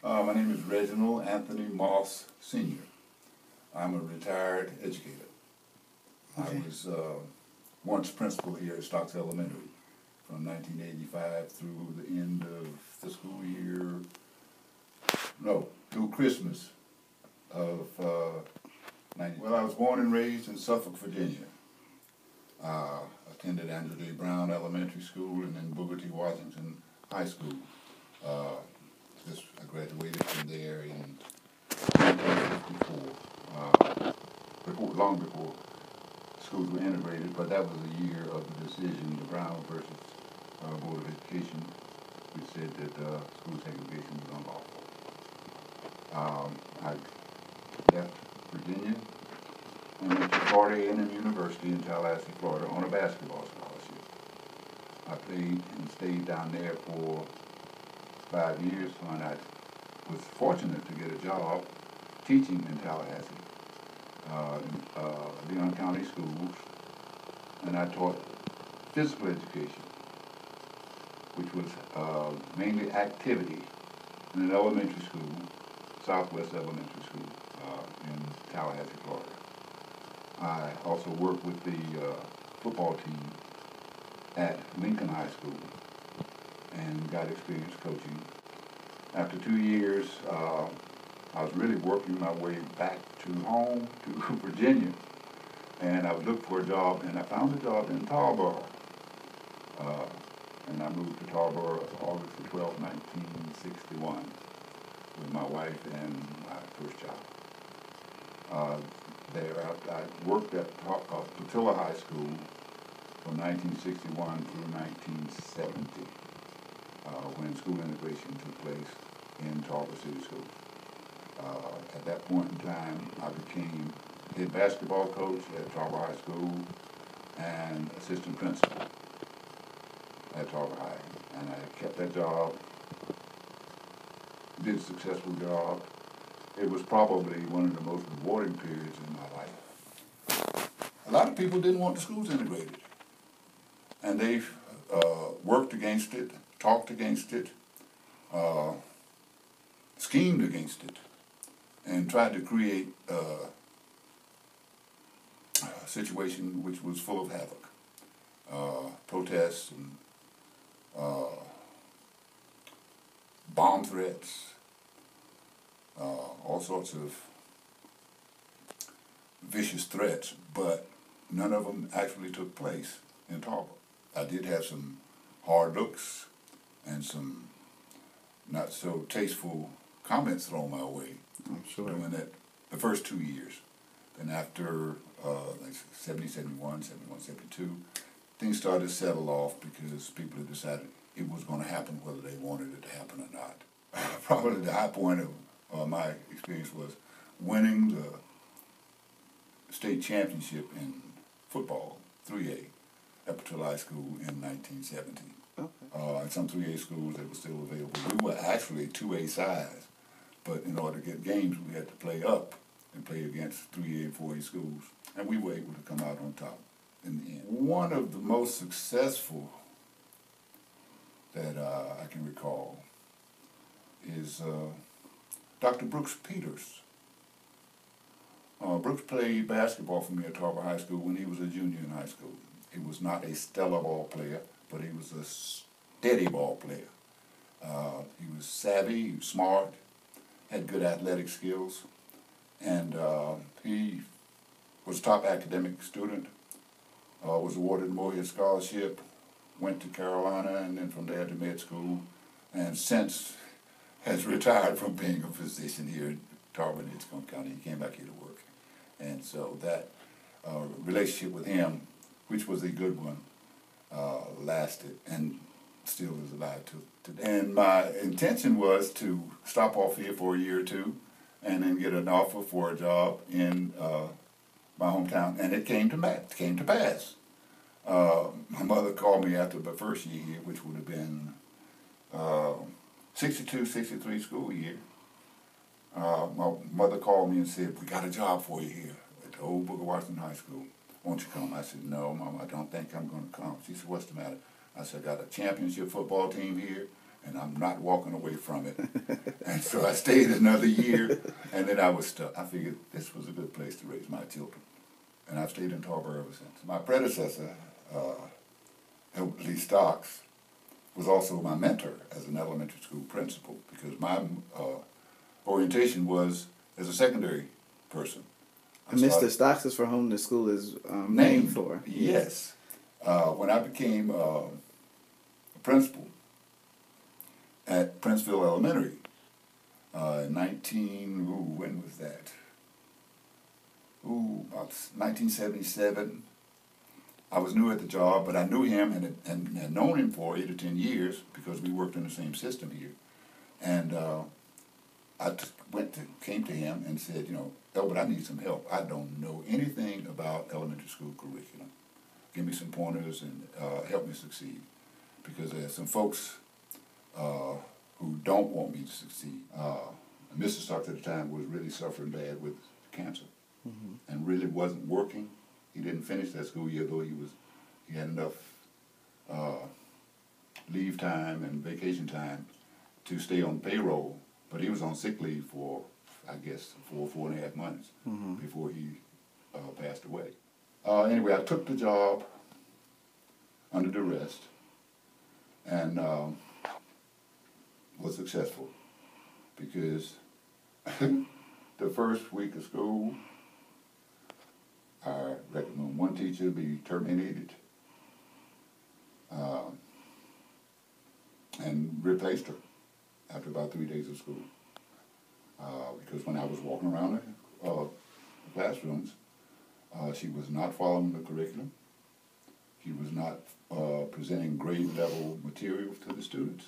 My name is Reginald Anthony Moss, Sr. I'm a retired educator. Okay. I was once principal here at Stocks Elementary from 1985 through the end of the school year, through Christmas of 90. Well, I was born and raised in Suffolk, Virginia. Attended Andrew J. Brown Elementary School and then Booker T. Washington High School. I graduated from there in 1954, long before schools were integrated, but that was the year of the decision, the Brown versus Board of Education, which said that school segregation was unlawful. I left Virginia and went to Florida A&M University in Tallahassee, Florida on a basketball scholarship. I played and stayed down there for 5 years, and I was fortunate to get a job teaching in Tallahassee, Leon County Schools, and I taught physical education, which was mainly activity in an elementary school, Southwest Elementary School in Tallahassee, Florida. I also worked with the football team at Lincoln High School and got experience coaching. After 2 years, I was really working my way back to home, to Virginia, and I was looking for a job, and I found a job in Tarboro. And I moved to Tarboro August 12, 1961, with my wife and my first child. There, I worked at Patilla High School from 1961 through 1970, when school integration took place in Tarboro City Schools. At that point in time, I became head basketball coach at Tarboro High School and assistant principal at Tarboro High. And I kept that job, did a successful job. It was probably one of the most rewarding periods in my life. A lot of people didn't want the schools integrated. And they worked against it, talked against it, schemed against it, and tried to create a situation which was full of havoc. Protests and bomb threats, all sorts of vicious threats, but none of them actually took place in Tarboro. I did have some hard looks and some not so tasteful comments thrown my way. I'm sure. Doing that the first 2 years. Then after 70, 71, 71, 72, things started to settle off because people had decided it was going to happen whether they wanted it to happen or not. Probably the high point of my experience was winning the state championship in football, 3A, at Patilla High School in 1970. Okay. In some 3A schools that were still available. We were actually 2A size, but in order to get games, we had to play up and play against 3A and 4A schools, and we were able to come out on top in the end. One of the most successful that I can recall is Dr. Brooks Peters. Brooks played basketball for me at Tarboro High School when he was a junior in high school. He was not a stellar ball player, but he was a steady ball player. He was savvy, he was smart, had good athletic skills, and he was a top academic student, was awarded a Morehead Scholarship, went to Carolina, and then from there to med school, and since has retired from being a physician here in Tarboro and Edgecombe County. He came back here to work. And so that relationship with him, which was a good one, lasted and still is alive today. And my intention was to stop off here for a year or two and then get an offer for a job in my hometown, and it came to pass. My mother called me after the first year here, which would have been 62, 63 school year. My mother called me and said, "We got a job for you here at the old Booker Washington High School. Won't you come?" I said, "No, Mom, I don't think I'm going to come." She said, "What's the matter?" I said, "I got a championship football team here, and I'm not walking away from it." And so I stayed another year, and then I was stuck. I figured this was a good place to raise my children. And I've stayed in Tarboro ever since. My predecessor, Lee Stocks, was also my mentor as an elementary school principal, because my orientation was as a secondary person. And Mr. Stocks is for whom the school is named for. Yes. When I became a principal at Princeville Elementary, when was that? About 1977. I was new at the job, but I knew him and had known him for 8 or 10 years because we worked in the same system here. And came to him and said, Elbert, I need some help. I don't know anything about elementary school curriculum. Give me some pointers and help me succeed. Because there's some folks who don't want me to succeed. Mr. Starks at the time was really suffering bad with cancer, and really wasn't working. He didn't finish that school year, though he had enough leave time and vacation time to stay on payroll, but he was on sick leave for, I guess, 4.5 months before he passed away. Anyway, I took the job under duress and was successful, because the first week of school, I recommend one teacher be terminated and replaced her after about 3 days of school. Because when I was walking around the classrooms, she was not following the curriculum. She was not presenting grade level material to the students.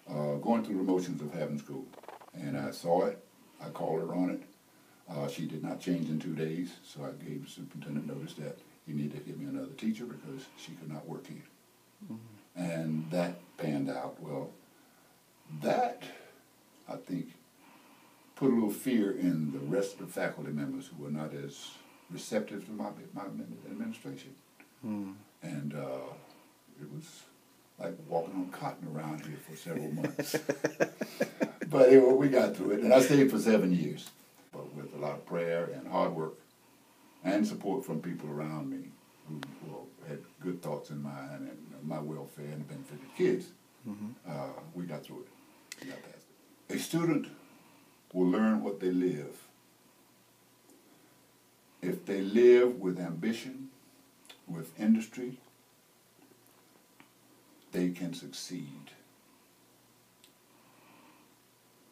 Going through the motions of having school. And I saw it. I called her on it. She did not change in 2 days, so I gave the superintendent notice that he needed to give me another teacher because she could not work here. And that panned out. Well, that, I think, put a little fear in the rest of the faculty members who were not as receptive to my administration. And it was like walking on cotton around here for several months. But anyway, we got through it, and I stayed for 7 years. But with a lot of prayer and hard work and support from people around me who had good thoughts in mind and my welfare and the benefit of kids, we got through it. We got past it. A student will learn what they live. If they live with ambition, with industry, they can succeed.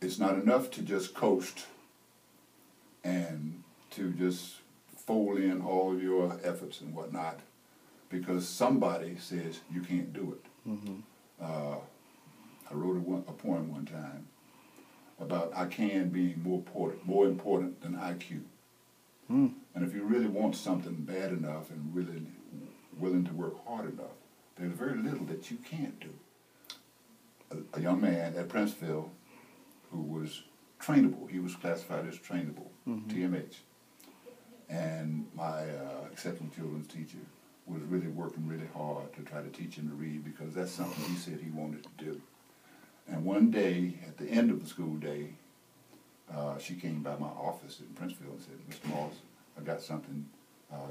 It's not enough to just coast and to just fold in all of your efforts and whatnot, because somebody says you can't do it. I wrote a poem one time about I can being more important than IQ. And if you really want something bad enough and really willing to work hard enough, there's very little that you can't do. A young man at Princeville who was trainable, he was classified as trainable, TMH. And my exceptional children's teacher was really working really hard to try to teach him to read, because that's something he said he wanted to do. And one day, at the end of the school day, she came by my office in Princeville and said, Mr. Moss, I got something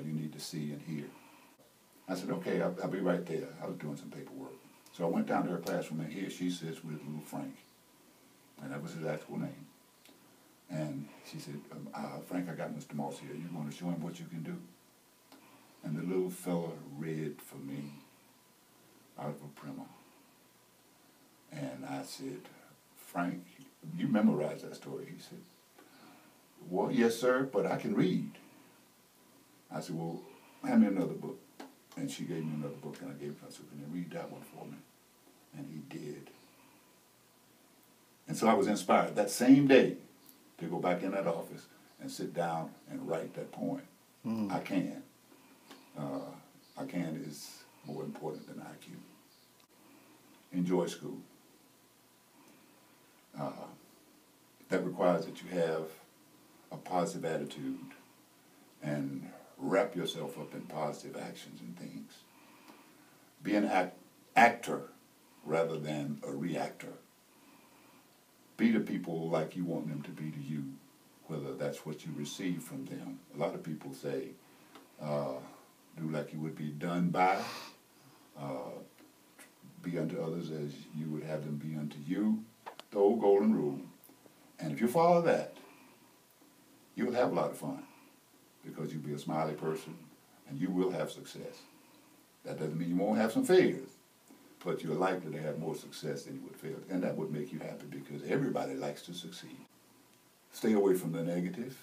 you need to see and hear. I said, okay, I'll be right there. I was doing some paperwork. So I went down to her classroom, and here she sits with little Frank. And that was his actual name. And she said, Frank, I got Mr. Moss here. You want to show him what you can do? And the little fella read for me out of a primer. And I said, Frank, you memorized that story. He said, well, yes, sir, but I can read. I said, well, hand me another book. And she gave me another book, and I gave it to her. I said, can you read that one for me? And he did. And so I was inspired that same day to go back in that office and sit down and write that poem. I can. I can is more important than IQ. Enjoy school. That requires that you have a positive attitude and wrap yourself up in positive actions and things. Be an actor rather than a reactor. Be to people like you want them to be to you, whether that's what you receive from them. A lot of people say, do like you would be done by, be unto others as you would have them be unto you, the old golden rule. And if you follow that, you'll have a lot of fun because you'll be a smiley person and you will have success. That doesn't mean you won't have some failures, but you're likely to have more success than you would fail. And that would make you happy because everybody likes to succeed. Stay away from the negative.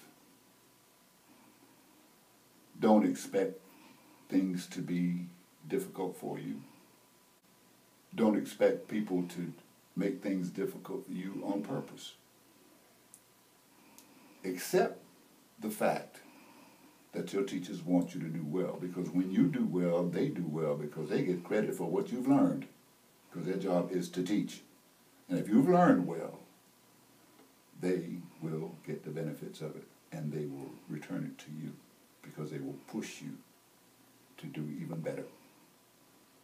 Don't expect things to be difficult for you. Don't expect people to make things difficult for you on purpose. Accept the fact that your teachers want you to do well, because when you do well, they do well because they get credit for what you've learned, because their job is to teach. And if you've learned well, they will get the benefits of it, and they will return it to you because they will push you to do even better.